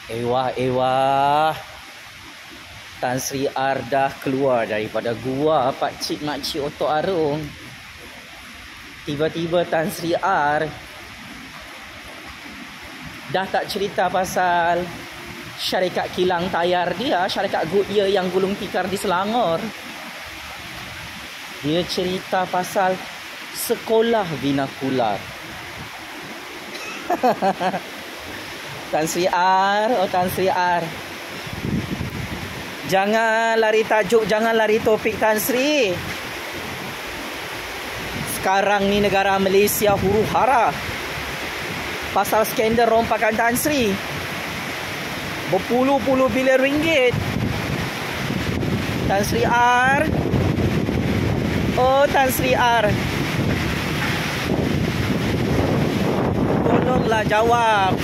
Ewah. Tan Sri R dah keluar daripada gua pakcik makcik Otok Arung. Tiba-tiba Tan Sri R dah tak cerita pasal syarikat kilang tayar dia, syarikat Goodyear yang gulung tikar di Selangor. Dia cerita pasal sekolah binakular. Tan Sri R, jangan lari tajuk, jangan lari topik Tan Sri. Sekarang ni negara Malaysia huru hara pasal skandal rompakan Tan Sri. Berpuluh-puluh bilion ringgit. Tan Sri R. Oh, Tan Sri R, tolonglah jawab.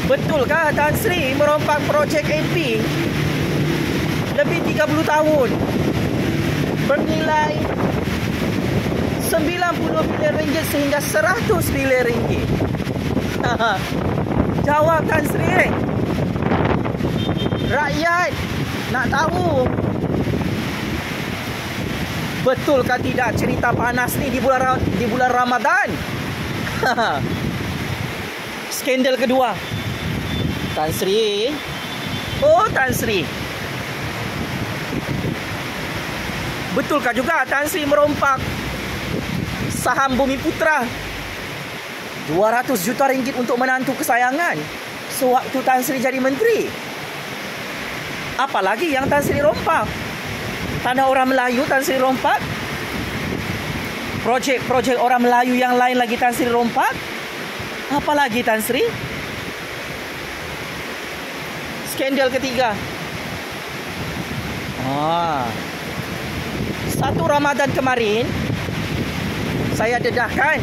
Betulkah Tan Sri merompak projek AP lebih 30 tahun bernilai 90 bilion ringgit sehingga 100 bilion ringgit? Jawab Tan Sri. Rakyat nak tahu. Betulkah tidak cerita panas ni di bulan Ramadan? Skandal kedua. Tan Sri. Oh, Tan Sri. Betulkah juga Tan Sri merompak saham Bumi Putra 200 juta ringgit untuk menantu kesayangan sewaktu Tan Sri jadi menteri? Apalagi yang Tan Sri rompak? Tanah orang Melayu Tan Sri rompak? Projek orang Melayu yang lain lagi Tan Sri rompak? Apalagi Tan Sri? Skandal ketiga. 1 Ramadan kemarin saya dedahkan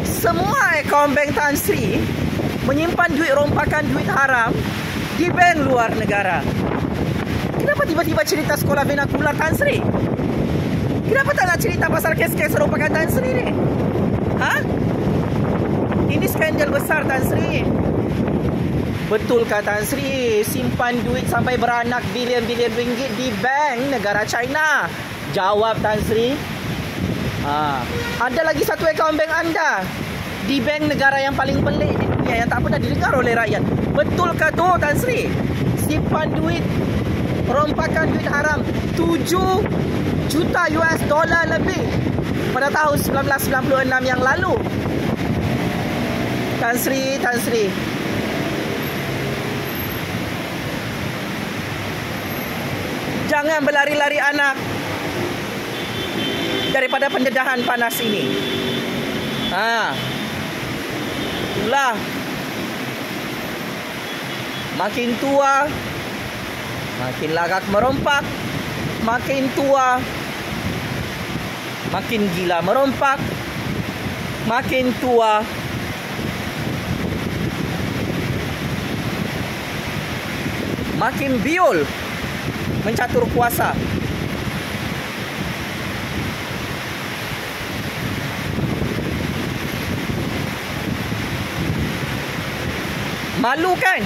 semua akaun bank Tan Sri menyimpan duit rompakan, duit haram di bank luar negara. Kenapa tiba-tiba cerita sekolah binakular Tan Sri? Kenapa tak nak cerita pasal kes-kes rompakan Tan Sri ni? Ini skandal besar Tan Sri. Betulkah Tan Sri simpan duit sampai beranak bilion-bilion ringgit di bank negara China? Jawab Tan Sri. Ada lagi satu akaun bank anda di bank negara yang paling pelik di dunia yang tak pernah didengar oleh rakyat. Betulkah tu Tan Sri simpan duit rompakan, duit haram 7 juta US dollar lebih pada tahun 1996 yang lalu? Tan Sri. Jangan berlari-lari anak daripada pendedahan panas ini. Itulah. Makin tua, makin lagak merompak. Makin tua, makin gila merompak. Makin tua, makin biol mencatur kuasa. Malu kan?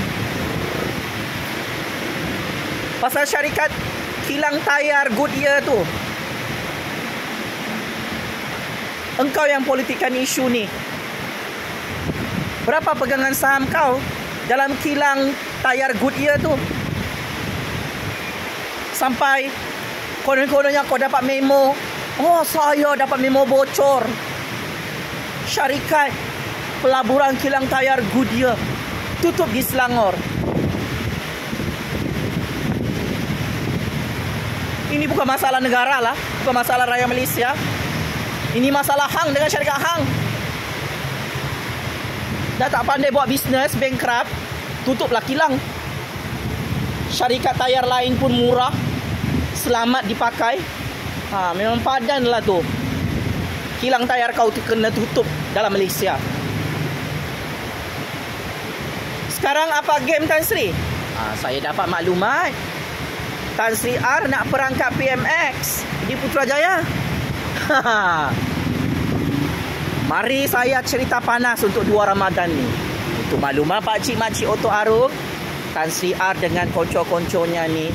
Pasal syarikat kilang tayar Goodyear tu. Engkau yang politikkan isu ni. Berapa pegangan saham kau dalam kilang tayar Goodyear tu? Sampai konon-kononnya kau dapat memo. Oh, saya dapat memo bocor. Syarikat pelaburan kilang tayar Goodyear tutup di Selangor. Ini bukan masalah negara lah, bukan masalah rakyat Malaysia. Ini masalah hang dengan syarikat hang. Dah tak pandai buat bisnes, bankrupt, tutuplah kilang. Syarikat tayar lain pun murah, selamat dipakai. Memang padan lah tu. Kilang tayar kau tu kena tutup dalam Malaysia. Sekarang apa game Tan Sri? Saya dapat maklumat Tan Sri R nak perangkap PMX di Putrajaya. Mari saya cerita panas untuk 2 Ramadan ni. Untuk makluman pakcik-makcik Oto Arum, Tan Sri R dengan konco-konconya ni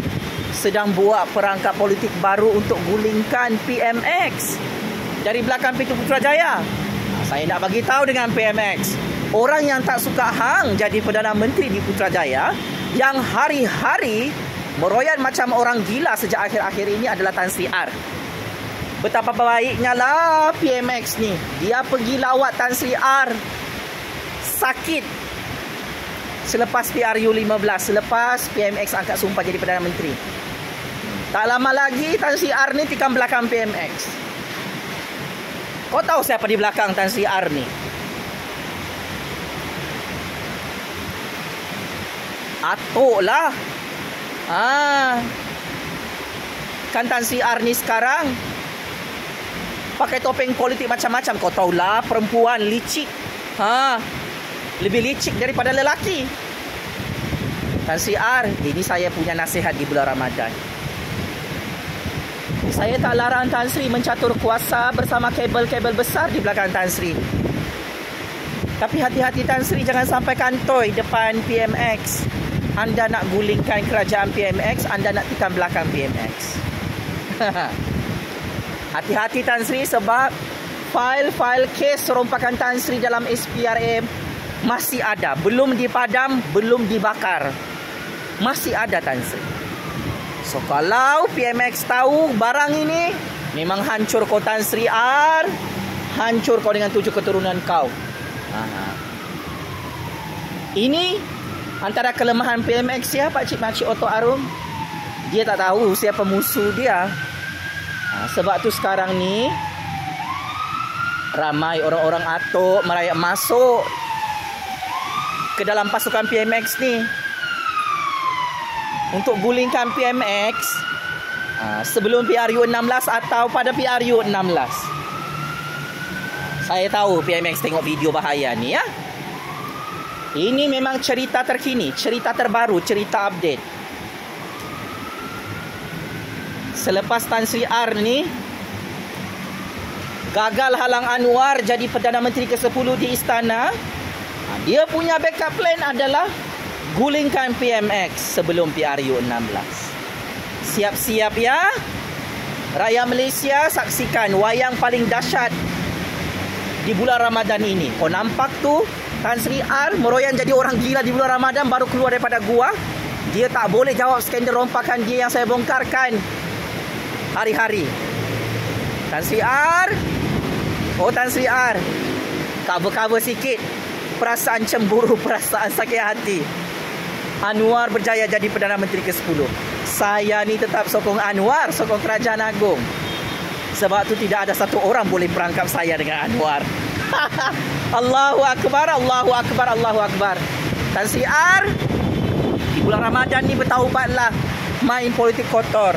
sedang buat perangkap politik baru untuk gulingkan PMX dari belakang pintu Putrajaya. Saya nak bagi tahu dengan PMX, orang yang tak suka hang jadi Perdana Menteri di Putrajaya, yang hari-hari meroyan macam orang gila sejak akhir-akhir ini adalah Tan Sri R. Betapa baiknya lah PMX ni. Dia pergi lawat Tan Sri R sakit selepas PRU 15, selepas PMX angkat sumpah jadi Perdana Menteri. Tak lama lagi Tan Sri R ni tikam belakang PMX. Kau tahu siapa di belakang Tan Sri R ni? Atok lah. Kan Tan Sri R ni sekarang pakai topeng politik macam-macam. Kau tahulah, perempuan licik. Lebih licik daripada lelaki. Tan Sri R, ini saya punya nasihat di bulan Ramadan. Saya tak larang Tan Sri mencatur kuasa bersama kabel-kabel besar di belakang Tan Sri. Tapi hati-hati Tan Sri, jangan sampai kantoi depan PMX. Anda nak gulingkan kerajaan PMX, anda nak tikam belakang PMX. Hati-hati Tan Sri, sebab fail-fail kes rompakan Tan Sri dalam SPRM masih ada. Belum dipadam, belum dibakar. Masih ada Tan Sri. So kalau PMX tahu barang ini, memang hancur kau Tan Sri R. Hancur kau dengan 7 keturunan kau. Ini antara kelemahan PMX ya, pakcik-pakcik Oto Arum. Dia tak tahu siapa musuh dia. Sebab tu sekarang ni ramai orang-orang atok merayap masuk ke dalam pasukan PMX ni untuk gulingkan PMX sebelum PRU 16 atau pada PRU 16. Saya tahu PMX tengok video bahaya ni ya. Ini memang cerita terkini, cerita terbaru, cerita update. Selepas Tan Sri R ni gagal halang Anwar jadi Perdana Menteri ke-10 di istana, dia punya backup plan adalah gulingkan PMX sebelum PRU 16. Siap-siap ya. Rakyat Malaysia, saksikan wayang paling dahsyat di bulan Ramadan ini. Kau nampak tu Tan Sri R meroyan jadi orang gila di bulan Ramadan, baru keluar daripada gua. Dia tak boleh jawab skandal rompakan dia yang saya bongkarkan hari-hari. Tan Sri R, Tan Sri R, cover-cover sikit perasaan cemburu, perasaan sakit hati. Anwar berjaya jadi Perdana Menteri ke-10. Saya ni tetap sokong Anwar, sokong Kerajaan Agong. Sebab tu tidak ada satu orang boleh perangkap saya dengan Anwar. Allahu Akbar, Allahu Akbar, Allahu Akbar. Tan Sri R, di bulan Ramadan ni bertaubatlah, main politik kotor.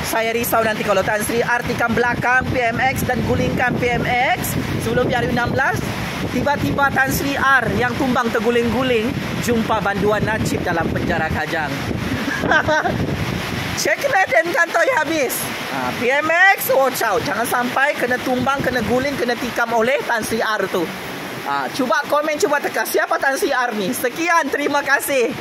Saya risau nanti kalau Tan Sri R tikam belakang PMX dan gulingkan PMX sebelum PRU 16. Tiba-tiba Tan Sri R yang tumbang terguling-guling jumpa banduan Najib dalam penjara Kajang. Checkmate dan kantoi habis. PMX watch out, jangan sampai kena tumbang, kena guling, kena tikam oleh Tan Sri R tu. Cuba komen, cuba tekan siapa Tan Sri R ni. Sekian, terima kasih.